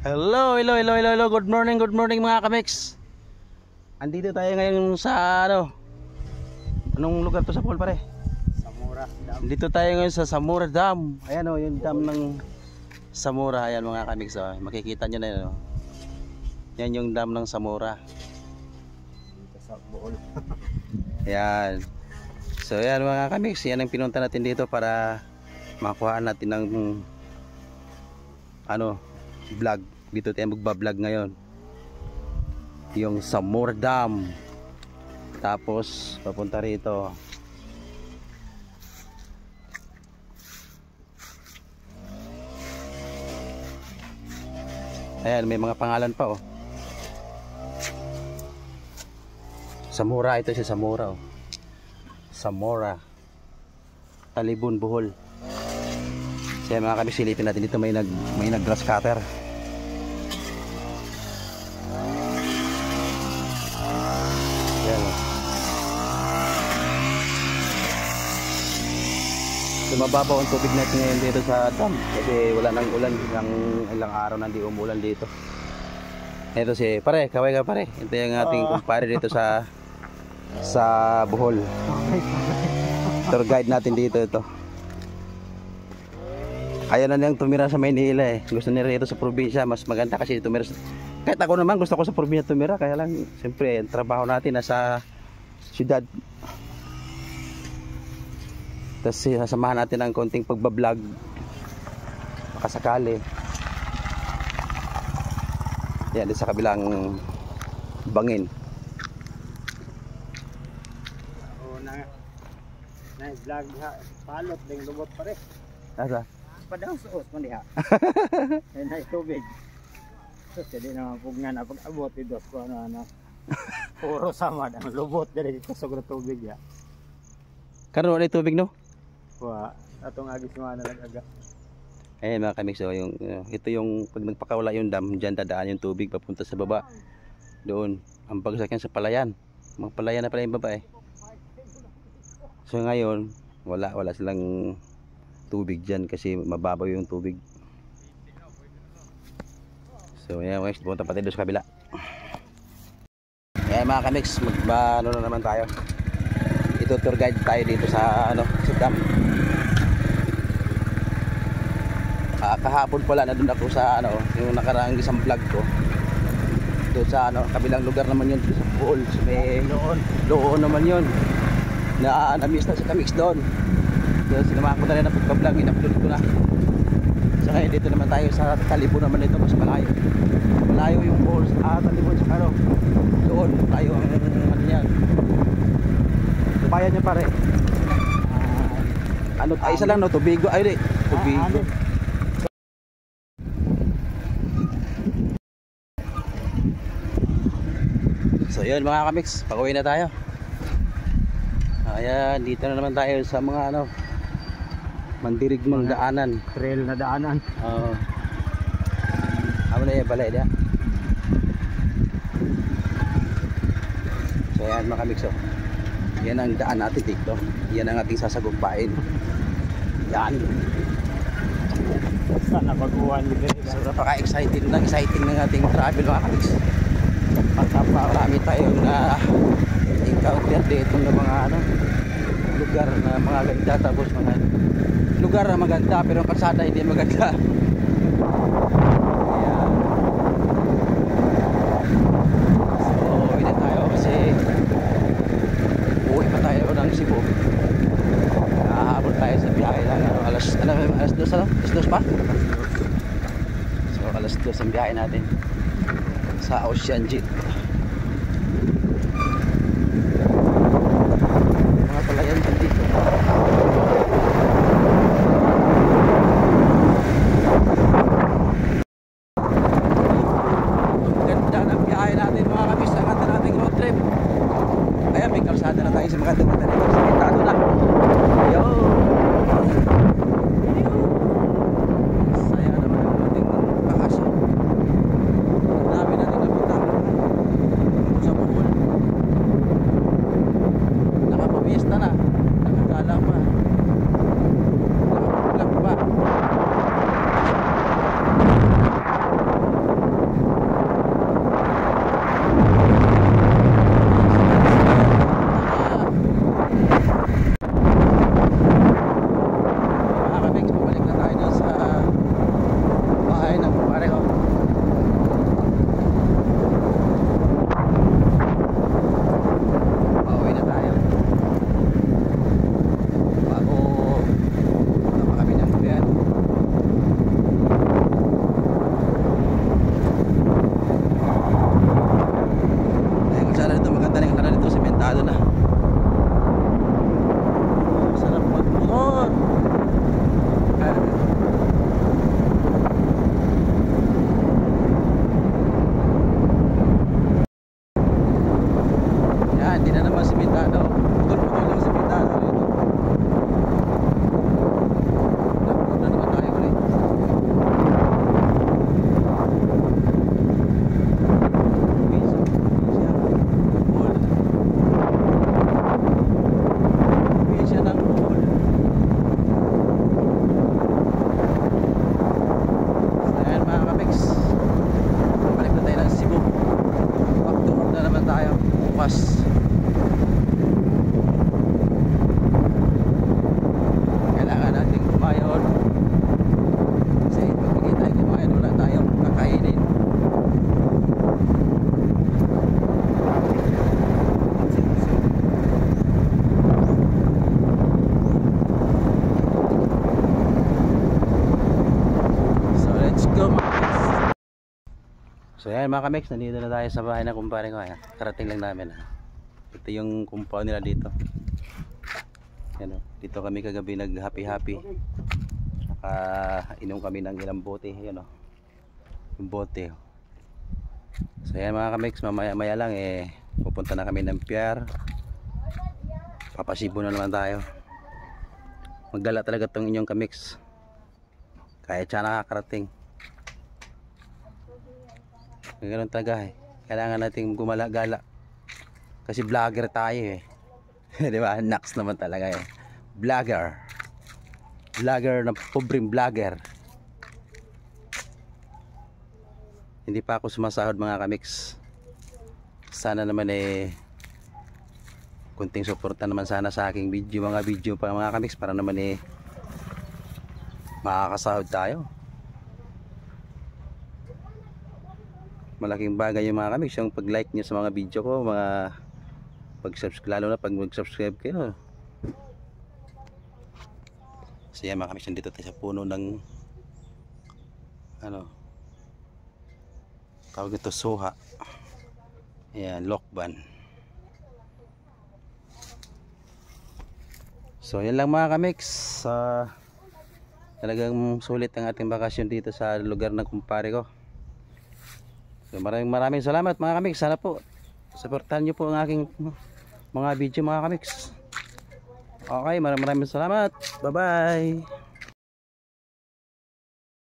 Hello. Good morning mga kamix. Andito tayo ngayon sa anong lugar to sa Paul pare? Samora Dam. Dito tayo ngayon sa Samora Dam. Ayan yung dam ng Samora. Ayan mga kamix, makikita nyo na yun. Yan yung dam ng Samora. Dito sa Bohol. Ayan. So ayan mga kamix, yan ang pinunta natin dito para makuha natin ng vlog. Dito tayo magba-vlog ngayon. Yung Samora Dam. Tapos papunta rito. Ayan, may mga pangalan pa Samora, ito si Samora Samora Talibon, Bohol. Kaya mga kami, silipin natin dito, may nag grass cutter. Yan. So mababaw ang tubig natin ngayon dito sa dam kasi wala nang ulan, ilang araw na hindi umulan dito. Ito si pare, kaway ka pare. Ito yung ating kumpare dito sa Bohol. Tour guide natin dito ito. Ayaw na niyang tumira sa Maynila Gusto niya rito sa probinsya. Mas maganda kasi tumira kahit ako naman gusto ko sa probinsya tumira. Kaya lang siyempre ang trabaho natin nasa syudad. Tapos sasamahan natin ng konting pagbablog makasakali. Yan din sa kabilang bangin. Vlog ha. Palot ding lubot pare. Asa? Padang suot man diha. Ay tubig. So jadi na pugnan na pag-abot dito ko ano. Puro sama ang lubot diri dito sa tubig ya. Karon wala tubig no? Wa atong agis mana nag-aga. Mga kamix, ito yung pag nagpakawala yung dam, diyan dadaan yung tubig papunta sa baba. Doon ang pagsakyan sa palayan. Mga palayan na pala yung baba So ngayon wala silang tubig dyan kasi mababaw yung tubig. So ayan guys, punta pa tayo sa kabila. Mga kamix, na naman tayo. Ito tour guide tayo dito sa sa dam. Kahapon pala na doon ako sa yung nakaraang isang vlog ko. Doon sa kabilang lugar naman yun sa Bohol. So may Loon naman yun. Na-miss na si kamix doon. So sinamahan ko na rin ang pagka-vlog, in-upload ko na. So ngayon dito naman tayo sa Talibon naman ito, mas malayo. Malayo yung Bohol Talibon sa doon tayo ang yan. Bayan niya pare. Isa lang Tubigo. Tubigo. So yun mga kamix, pag-uwi na tayo. Ayan, dito na naman tayo sa mga mandirigmang daanan. Trail na daanan. Ano na yung balay dia. So ayan mga kamix, yan ang daan natin dito. Yan ang ating sasagumpain. Yan. Sana baguhan dito. So napaka-exciting ng ating travel mga kamix. Marami tayong encounter dito ng mga lugar na mga ganda, tapos mga lugar na maganda pero ang kalsada hindi maganda. Ayan. So uwi na tayo kasi uwi pa tayo ng Cebu. Nakahabol tayo sa biyahe ng alas 2 alas 2 pa? So alas 2 ang biyahe natin sa Ocean Jet. Mga palayan dito. Ganda ng biyahe natin mga kamis, ang ganda nating road trip. Ayan, may kalsada na tayo sa mga dito. Sakitado na. Yo! Saya naman ang ating pakasyon. Dami natin napunta. go mga kamiks. So yan mga kamiks, nandito na tayo sa bahay ng kumpare ko. Ayan, karating lang namin. Ito yung compound nila dito. Yan, dito kami kagabi nag happy happy. Inom kami ng ilang bote. Yan, yung bote. So yan mga kamiks, mamaya maya lang pupunta na kami ng pier. Papasibo na naman tayo. Magdala talaga tong inyong kamiks. Kahit siya nakakarating. Ganun talaga kailangan nating gumala-gala kasi vlogger tayo di ba? Nax naman talaga vlogger na pobreng vlogger. Hindi pa ako sumasahod mga kamiks. Sana naman kunting suporta naman sana sa aking video, mga video pa mga kamiks, para naman makakasahod tayo. Malaking bagay yung mga kamiks yung pag-like nyo sa mga video ko, mga pag-subscribe, lalo na pag mag-subscribe kayo. So yan mga kamiks, dito tayo sa puno ng tawag ito, soha. Ayan, lokban. So yan lang mga kamiks. Talagang sulit ang ating bakasyon dito sa lugar ng kumpare ko. So, maraming salamat mga kamiks. Sana po suportahan nyo po ang aking mga video mga kamiks. Okay, maraming salamat. Bye bye.